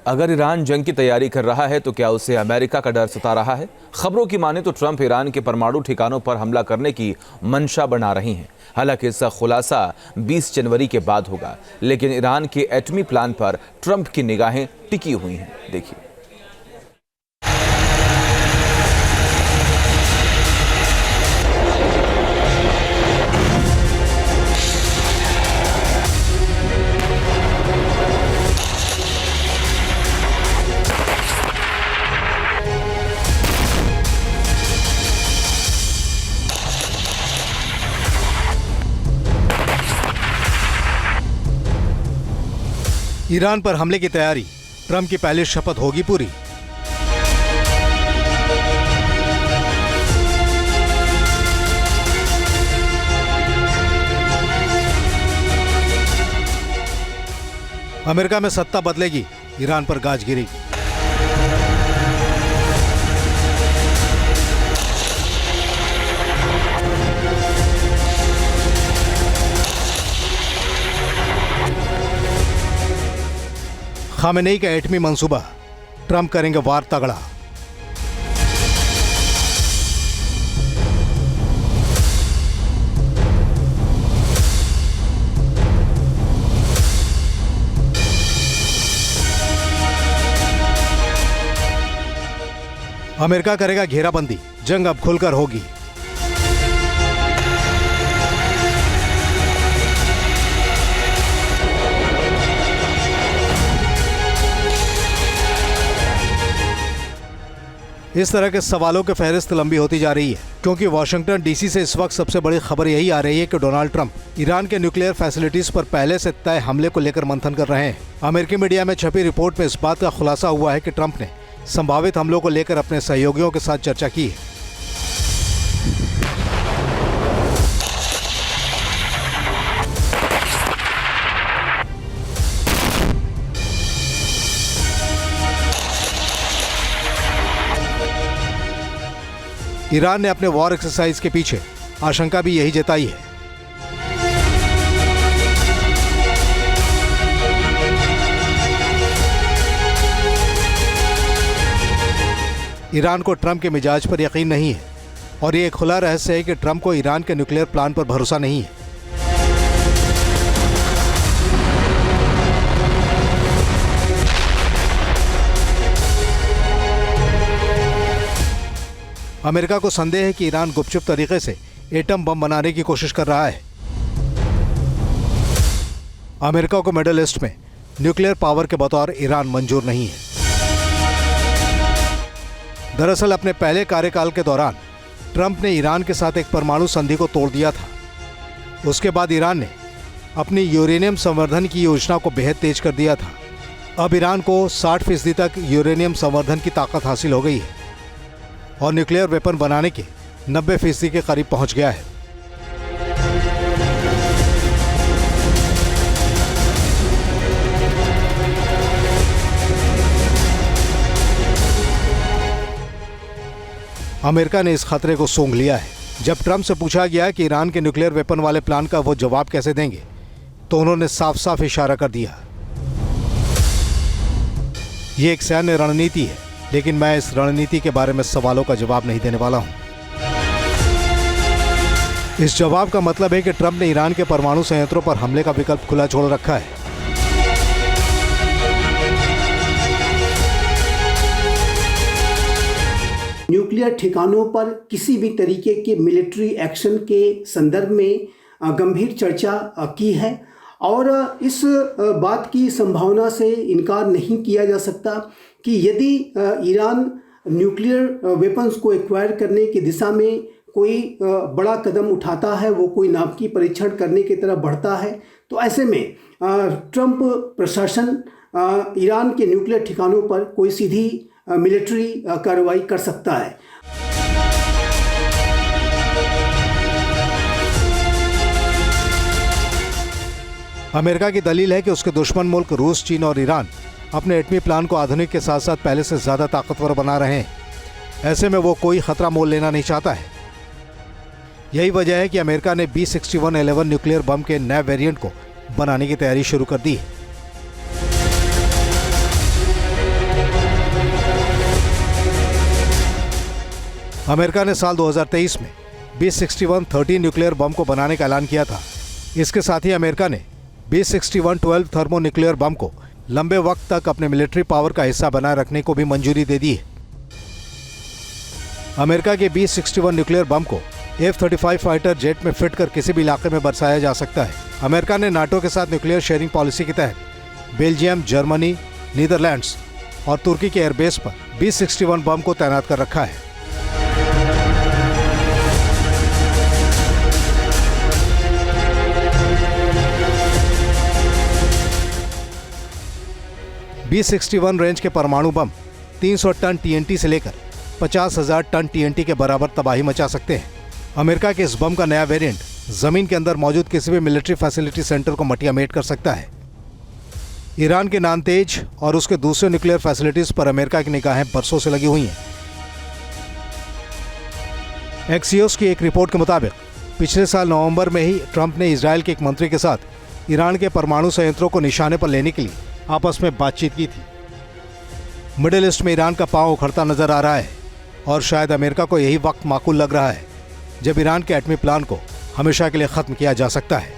अगर ईरान जंग की तैयारी कर रहा है तो क्या उसे अमेरिका का डर सता रहा है? खबरों की माने तो ट्रंप ईरान के परमाणु ठिकानों पर हमला करने की मंशा बना रही हैं। हालांकि इसका खुलासा 20 जनवरी के बाद होगा, लेकिन ईरान के एटमी प्लान पर ट्रंप की निगाहें टिकी हुई हैं। देखिए। ईरान पर हमले की तैयारी, ट्रंप की पहली शपथ होगी पूरी। अमेरिका में सत्ता बदलेगी, ईरान पर गाज गिरेगी। खामेनेई का एटमी मंसूबा, ट्रंप करेंगे वार तगड़ा। अमेरिका करेगा घेराबंदी, जंग अब खुलकर होगी। इस तरह के सवालों की फहरिस्त लंबी होती जा रही है, क्योंकि वाशिंगटन डीसी से इस वक्त सबसे बड़ी खबर यही आ रही है कि डोनाल्ड ट्रंप ईरान के न्यूक्लियर फैसिलिटीज पर पहले से तय हमले को लेकर मंथन कर रहे हैं। अमेरिकी मीडिया में छपी रिपोर्ट में इस बात का खुलासा हुआ है कि ट्रंप ने संभावित हमलों को लेकर अपने सहयोगियों के साथ चर्चा की है। ईरान ने अपने वॉर एक्सरसाइज के पीछे आशंका भी यही जताई है। ईरान को ट्रंप के मिजाज पर यकीन नहीं है और ये एक खुला रहस्य है कि ट्रंप को ईरान के न्यूक्लियर प्लान पर भरोसा नहीं है। अमेरिका को संदेह है कि ईरान गुपचुप तरीके से एटम बम बनाने की कोशिश कर रहा है। अमेरिका को मिडिल ईस्ट में न्यूक्लियर पावर के बतौर ईरान मंजूर नहीं है। दरअसल अपने पहले कार्यकाल के दौरान ट्रंप ने ईरान के साथ एक परमाणु संधि को तोड़ दिया था। उसके बाद ईरान ने अपनी यूरेनियम संवर्धन की योजना को बेहद तेज कर दिया था। अब ईरान को 60% तक यूरेनियम संवर्धन की ताकत हासिल हो गई है और न्यूक्लियर वेपन बनाने के 90% के करीब पहुंच गया है। अमेरिका ने इस खतरे को सूंघ लिया है। जब ट्रंप से पूछा गया कि ईरान के न्यूक्लियर वेपन वाले प्लान का वो जवाब कैसे देंगे, तो उन्होंने साफ साफ इशारा कर दिया। ये एक सैन्य रणनीति है, लेकिन मैं इस रणनीति के बारे में सवालों का जवाब नहीं देने वाला हूं। इस जवाब का मतलब है कि ट्रंप ने ईरान के परमाणु संयंत्रों पर हमले का विकल्प खुला छोड़ रखा है। न्यूक्लियर ठिकानों पर किसी भी तरीके के मिलिट्री एक्शन के संदर्भ में गंभीर चर्चा की है और इस बात की संभावना से इनकार नहीं किया जा सकता कि यदि ईरान न्यूक्लियर वेपन्स को एक्वायर करने की दिशा में कोई बड़ा कदम उठाता है, वो कोई नाभिकीय परीक्षण करने की तरफ बढ़ता है, तो ऐसे में ट्रंप प्रशासन ईरान के न्यूक्लियर ठिकानों पर कोई सीधी मिलिट्री कार्रवाई कर सकता है। अमेरिका की दलील है कि उसके दुश्मन मुल्क रूस, चीन और ईरान अपने एटमी प्लान को आधुनिक के साथ साथ पहले से ज्यादा ताकतवर बना रहे हैं। ऐसे में वो कोई खतरा मोल लेना नहीं चाहता है। यही वजह है कि अमेरिका ने B6111 न्यूक्लियर बम के नए वेरिएंट को बनाने की तैयारी शुरू कर दी है। अमेरिका ने साल 2023 में B-61-13 न्यूक्लियर बम को बनाने का ऐलान किया था। इसके साथ ही अमेरिका ने B-61-12 थर्मो न्यूक्लियर बम को लंबे वक्त तक अपने मिलिट्री पावर का हिस्सा बनाए रखने को भी मंजूरी दे दी है। अमेरिका के B-61 न्यूक्लियर बम को F-35 फाइटर जेट में फिट कर किसी भी इलाके में बरसाया जा सकता है। अमेरिका ने नाटो के साथ न्यूक्लियर शेयरिंग पॉलिसी के तहत बेल्जियम, जर्मनी, नीदरलैंड्स और तुर्की के एयरबेस पर B-61 बम को तैनात कर रखा है। B-61 रेंज के परमाणु बम 300 टन TNT से लेकर 50,000 टन TNT के बराबर तबाही मचा सकते हैं। अमेरिका के इस बम का नया वेरिएंट जमीन के अंदर मौजूद किसी भी मिलिट्री फैसिलिटी सेंटर को मटियामेट कर सकता है। ईरान के नानतेज और उसके दूसरे न्यूक्लियर फैसिलिटीज पर अमेरिका की निगाहें बरसों से लगी हुई हैं। एक्सियोस की एक रिपोर्ट के मुताबिक पिछले साल नवंबर में ही ट्रंप ने इजरायल के एक मंत्री के साथ ईरान के परमाणु संयंत्रों को निशाने पर लेने के लिए आपस में बातचीत की थी। मिडिल ईस्ट में ईरान का पांव उखड़ता नजर आ रहा है और शायद अमेरिका को यही वक्त माकूल लग रहा है जब ईरान के एटमी प्लान को हमेशा के लिए खत्म किया जा सकता है।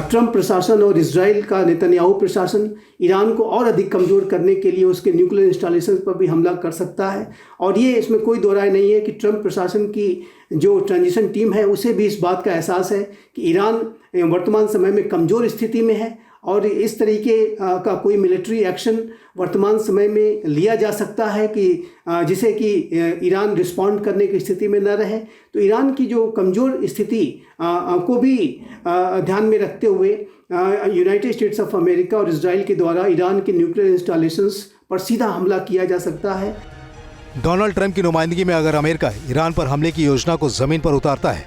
ट्रंप प्रशासन और इजराइल का नेतन्याहू प्रशासन ईरान को और अधिक कमज़ोर करने के लिए उसके न्यूक्लियर इंस्टॉलेशन पर भी हमला कर सकता है। और ये इसमें कोई दो राय नहीं है कि ट्रंप प्रशासन की जो ट्रांजिशन टीम है उसे भी इस बात का एहसास है कि ईरान वर्तमान समय में कमज़ोर स्थिति में है और इस तरीके का कोई मिलिट्री एक्शन वर्तमान समय में लिया जा सकता है कि जिसे कि ईरान रिस्पॉन्ड करने की स्थिति में न रहे। तो ईरान की जो कमज़ोर स्थिति को भी ध्यान में रखते हुए यूनाइटेड स्टेट्स ऑफ अमेरिका और इजराइल के द्वारा ईरान के न्यूक्लियर इंस्टॉलेशंस पर सीधा हमला किया जा सकता है। डोनाल्ड ट्रंप की नुमाइंदगी में अगर अमेरिका ईरान पर हमले की योजना को जमीन पर उतारता है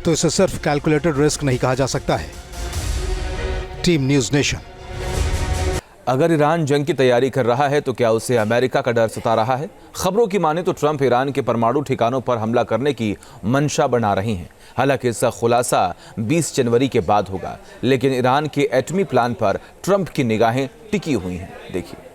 तो इसे सिर्फ कैलकुलेटेड रिस्क नहीं कहा जा सकता है। Team news nation. अगर ईरान जंग की तैयारी कर रहा है तो क्या उसे अमेरिका का डर सता रहा है? खबरों की माने तो ट्रंप ईरान के परमाणु ठिकानों पर हमला करने की मंशा बना रही हैं। हालांकि इसका खुलासा 20 जनवरी के बाद होगा, लेकिन ईरान के एटमी प्लान पर ट्रंप की निगाहें टिकी हुई हैं। देखिए।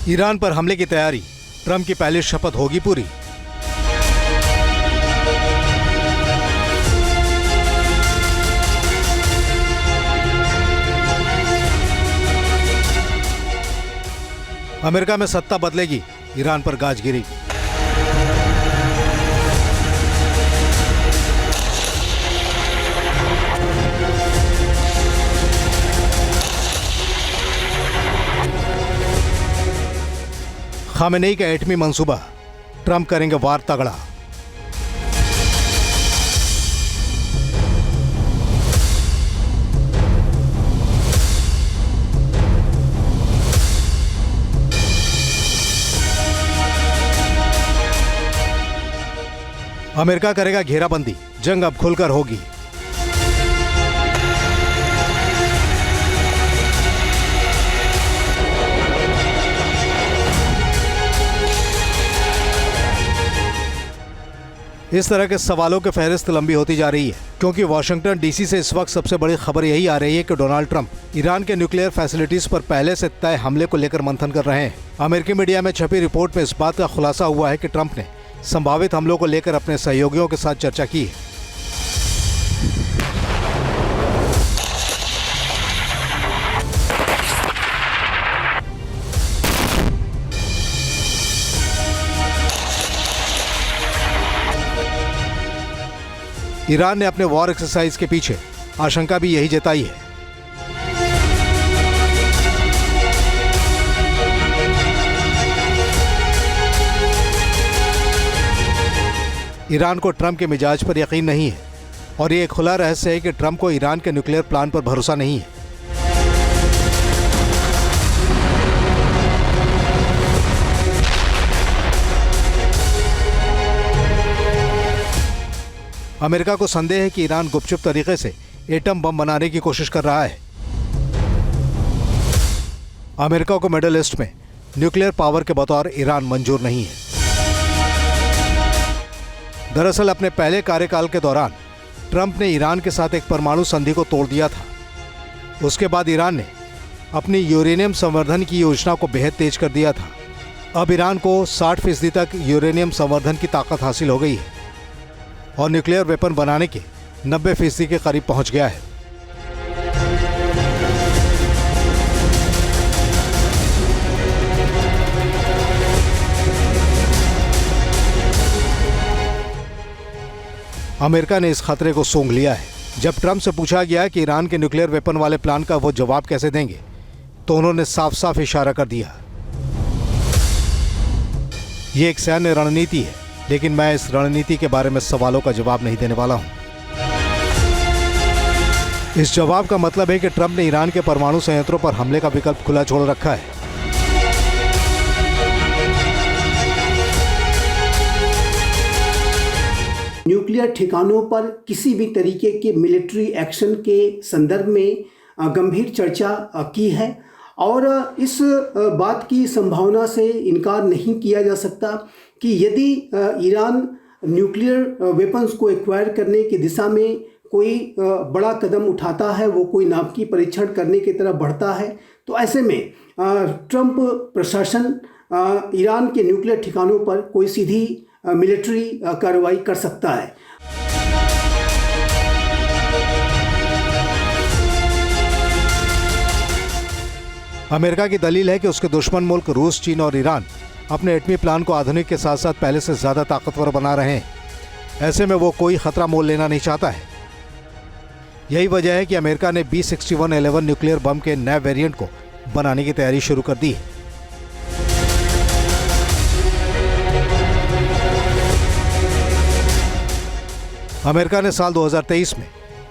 ईरान पर हमले की तैयारी, ट्रंप की पहली शपथ होगी पूरी। अमेरिका में सत्ता बदलेगी, ईरान पर गाज गिरेगी। खामेनेई का एटमी मंसूबा, ट्रंप करेंगे वार तगड़ा। अमेरिका करेगा घेराबंदी, जंग अब खुलकर होगी। इस तरह के सवालों की फहरिस्त लंबी होती जा रही है क्योंकि वाशिंगटन डीसी से इस वक्त सबसे बड़ी खबर यही आ रही है कि डोनाल्ड ट्रंप ईरान के न्यूक्लियर फैसिलिटीज पर पहले से तय हमले को लेकर मंथन कर रहे हैं। अमेरिकी मीडिया में छपी रिपोर्ट में इस बात का खुलासा हुआ है कि ट्रंप ने संभावित हमलों को लेकर अपने सहयोगियों के साथ चर्चा की है। ईरान ने अपने वॉर एक्सरसाइज के पीछे आशंका भी यही जताई है। ईरान को ट्रंप के मिजाज पर यकीन नहीं है और ये एक खुला रहस्य है कि ट्रंप को ईरान के न्यूक्लियर प्लान पर भरोसा नहीं है। अमेरिका को संदेह है कि ईरान गुपचुप तरीके से एटम बम बनाने की कोशिश कर रहा है। अमेरिका को मिडिल ईस्ट में न्यूक्लियर पावर के बतौर ईरान मंजूर नहीं है। दरअसल अपने पहले कार्यकाल के दौरान ट्रंप ने ईरान के साथ एक परमाणु संधि को तोड़ दिया था। उसके बाद ईरान ने अपनी यूरेनियम संवर्धन की योजना को बेहद तेज कर दिया था। अब ईरान को 60% तक यूरेनियम संवर्धन की ताकत हासिल हो गई है और न्यूक्लियर वेपन बनाने के 90% के करीब पहुंच गया है। अमेरिका ने इस खतरे को सूंघ लिया है। जब ट्रंप से पूछा गया कि ईरान के न्यूक्लियर वेपन वाले प्लान का वो जवाब कैसे देंगे, तो उन्होंने साफ साफ इशारा कर दिया। ये एक सैन्य रणनीति है, लेकिन मैं इस रणनीति के बारे में सवालों का जवाब नहीं देने वाला हूं। इस जवाब का मतलब है कि ट्रंप ने ईरान के परमाणु संयंत्रों पर हमले का विकल्प खुला छोड़ रखा है। न्यूक्लियर ठिकानों पर किसी भी तरीके के मिलिट्री एक्शन के संदर्भ में गंभीर चर्चा की है और इस बात की संभावना से इनकार नहीं किया जा सकता कि यदि ईरान न्यूक्लियर वेपन्स को एक्वायर करने की दिशा में कोई बड़ा कदम उठाता है, वो कोई नाभिकीय परीक्षण करने की तरफ बढ़ता है, तो ऐसे में ट्रंप प्रशासन ईरान के न्यूक्लियर ठिकानों पर कोई सीधी मिलिट्री कार्रवाई कर सकता है। अमेरिका की दलील है कि उसके दुश्मन मुल्क रूस, चीन और ईरान अपने एटमी प्लान को आधुनिक के साथ साथ पहले से ज्यादा ताकतवर बना रहे हैं। ऐसे में वो कोई खतरा मोल लेना नहीं चाहता है। यही वजह है कि अमेरिका ने B6111 न्यूक्लियर बम के नए वेरिएंट को बनाने की तैयारी शुरू कर दी है। अमेरिका ने साल 2023 में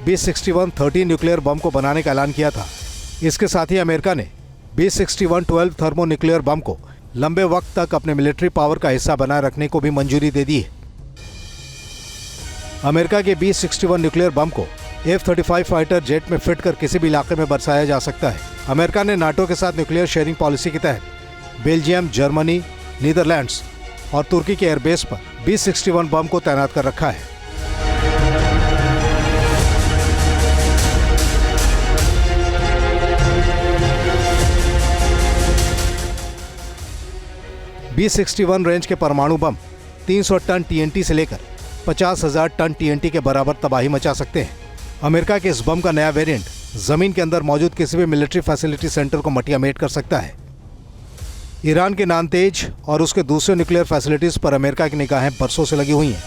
B6113 न्यूक्लियर बम को बनाने का ऐलान किया था। इसके साथ ही अमेरिका ने B6112 थर्मो न्यूक्लियर बम को लंबे वक्त तक अपने मिलिट्री पावर का हिस्सा बनाए रखने को भी मंजूरी दे दी है। अमेरिका के B61 न्यूक्लियर बम को F-35 फाइटर जेट में फिट कर किसी भी इलाके में बरसाया जा सकता है। अमेरिका ने नाटो के साथ न्यूक्लियर शेयरिंग पॉलिसी के तहत बेल्जियम, जर्मनी, नीदरलैंड्स और तुर्की के एयरबेस पर B61 बम को तैनात कर रखा है। B61 रेंज के परमाणु बम 300 टन TNT से लेकर 50,000 टन TNT के बराबर तबाही मचा सकते हैं। अमेरिका के इस बम का नया वेरिएंट जमीन के अंदर मौजूद किसी भी मिलिट्री फैसिलिटी सेंटर को मटियामेट कर सकता है। ईरान के नानतेज और उसके दूसरे न्यूक्लियर फैसिलिटीज पर अमेरिका की निगाहें बरसों से लगी हुई हैं।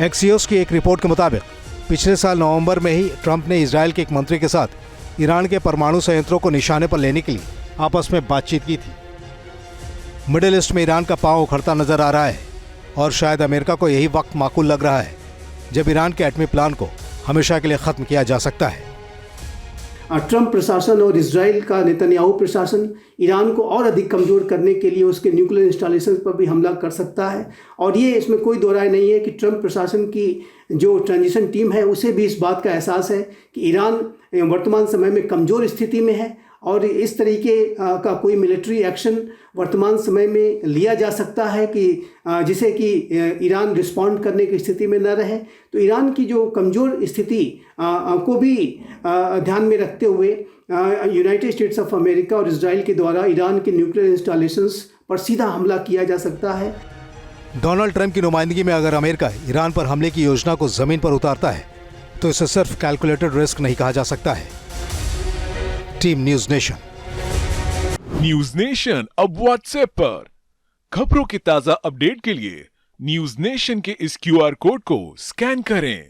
एक्सियोस की एक रिपोर्ट के मुताबिक पिछले साल नवंबर में ही ट्रंप ने इजरायल के एक मंत्री के साथ ईरान के परमाणु संयंत्रों को निशाने पर लेने के लिए आपस में बातचीत की थी। मिडिल ईस्ट में ईरान का पांव उखड़ता नजर आ रहा है और शायद अमेरिका को यही वक्त माकूल लग रहा है जब ईरान के एटमी प्लान को हमेशा के लिए खत्म किया जा सकता है। ट्रंप प्रशासन और इजराइल का नेतन्याहू प्रशासन ईरान को और अधिक कमज़ोर करने के लिए उसके न्यूक्लियर इंस्टॉलेशन पर भी हमला कर सकता है और ये इसमें कोई दो राय नहीं है कि ट्रंप प्रशासन की जो ट्रांजिशन टीम है उसे भी इस बात का एहसास है कि ईरान वर्तमान समय में कमज़ोर स्थिति में है और इस तरीके का कोई मिलिट्री एक्शन वर्तमान समय में लिया जा सकता है कि जिसे कि ईरान रिस्पॉन्ड करने की स्थिति में न रहे। तो ईरान की जो कमज़ोर स्थिति को भी ध्यान में रखते हुए यूनाइटेड स्टेट्स ऑफ अमेरिका और इजराइल के द्वारा ईरान के न्यूक्लियर इंस्टॉलेशंस पर सीधा हमला किया जा सकता है। डोनाल्ड ट्रंप की नुमाइंदगी में अगर अमेरिका ईरान पर हमले की योजना को जमीन पर उतारता है तो इसे सिर्फ कैलकुलेटेड रिस्क नहीं कहा जा सकता है। Team news nation. News nation अब व्हाट्सएप पर खबरों के ताजा अपडेट के लिए न्यूज नेशन के इस QR कोड को स्कैन करें।